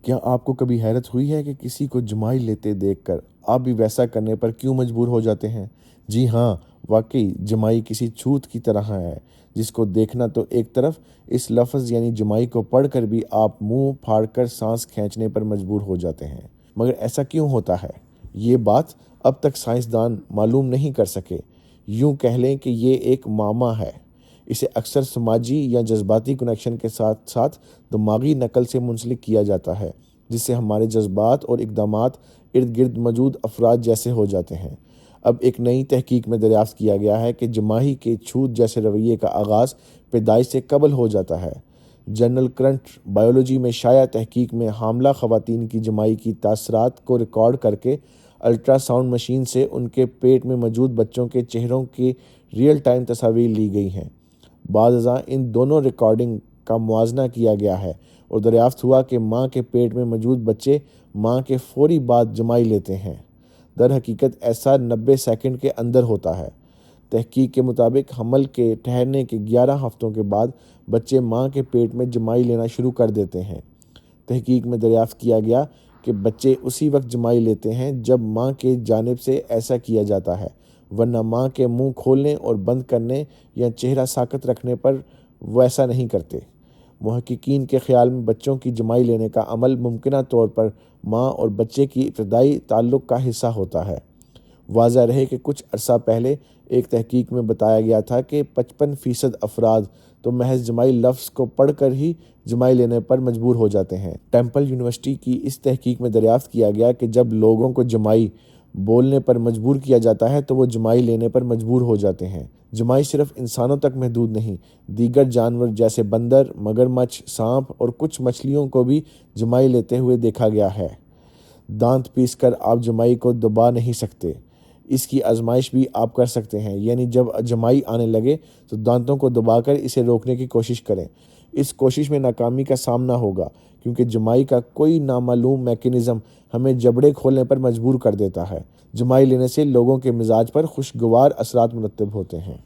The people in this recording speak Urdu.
کیا آپ کو کبھی حیرت ہوئی ہے کہ کسی کو جمائی لیتے دیکھ کر آپ بھی ویسا کرنے پر کیوں مجبور ہو جاتے ہیں؟ جی ہاں، واقعی جمائی کسی چھوت کی طرح ہے جس کو دیکھنا تو ایک طرف، اس لفظ یعنی جمائی کو پڑھ کر بھی آپ منہ پھاڑ کر سانس کھینچنے پر مجبور ہو جاتے ہیں۔ مگر ایسا کیوں ہوتا ہے؟ یہ بات اب تک سائنسدان معلوم نہیں کر سکے۔ یوں کہہ لیں کہ یہ ایک معمہ ہے۔ اسے اکثر سماجی یا جذباتی کنیکشن کے ساتھ ساتھ دماغی نقل سے منسلک کیا جاتا ہے، جس سے ہمارے جذبات اور اقدامات ارد گرد موجود افراد جیسے ہو جاتے ہیں۔ اب ایک نئی تحقیق میں دریافت کیا گیا ہے کہ جمائی کے چھوت جیسے رویے کا آغاز پیدائش سے قبل ہو جاتا ہے۔ جرنل کرنٹ بائیولوجی میں شائع تحقیق میں حاملہ خواتین کی جمائی کی تاثرات کو ریکارڈ کر کے الٹرا ساؤنڈ مشین سے ان کے پیٹ میں موجود بچوں کے چہروں کی ریئل ٹائم تصاویر لی گئی ہیں۔ بعد ازاں ان دونوں ریکارڈنگ کا موازنہ کیا گیا ہے اور دریافت ہوا کہ ماں کے پیٹ میں موجود بچے ماں کے فوری بعد جمائی لیتے ہیں۔ در حقیقت ایسا 90 سیکنڈ کے اندر ہوتا ہے۔ تحقیق کے مطابق حمل کے ٹھہرنے کے 11 ہفتوں کے بعد بچے ماں کے پیٹ میں جمائی لینا شروع کر دیتے ہیں۔ تحقیق میں دریافت کیا گیا کہ بچے اسی وقت جمائی لیتے ہیں جب ماں کی جانب سے ایسا کیا جاتا ہے، ورنہ ماں کے منہ کھولنے اور بند کرنے یا چہرہ ساکت رکھنے پر وہ ایسا نہیں کرتے۔ محققین کے خیال میں بچوں کی جمائی لینے کا عمل ممکنہ طور پر ماں اور بچے کی ابتدائی تعلق کا حصہ ہوتا ہے۔ واضح رہے کہ کچھ عرصہ پہلے ایک تحقیق میں بتایا گیا تھا کہ 55% افراد تو محض جمائی لفظ کو پڑھ کر ہی جمائی لینے پر مجبور ہو جاتے ہیں۔ ٹیمپل یونیورسٹی کی اس تحقیق میں دریافت کیا گیا کہ جب لوگوں کو جمائی بولنے پر مجبور کیا جاتا ہے تو وہ جمائی لینے پر مجبور ہو جاتے ہیں۔ جمائی صرف انسانوں تک محدود نہیں، دیگر جانور جیسے بندر، مگرمچھ، سانپ اور کچھ مچھلیوں کو بھی جمائی لیتے ہوئے دیکھا گیا ہے۔ دانت پیس کر آپ جمائی کو دبا نہیں سکتے۔ اس کی آزمائش بھی آپ کر سکتے ہیں، یعنی جب جمائی آنے لگے تو دانتوں کو دبا کر اسے روکنے کی کوشش کریں۔ اس کوشش میں ناکامی کا سامنا ہوگا کیونکہ جمائی کا کوئی نامعلوم میکینزم ہمیں جبڑے کھولنے پر مجبور کر دیتا ہے۔ جمائی لینے سے لوگوں کے مزاج پر خوشگوار اثرات مرتب ہوتے ہیں۔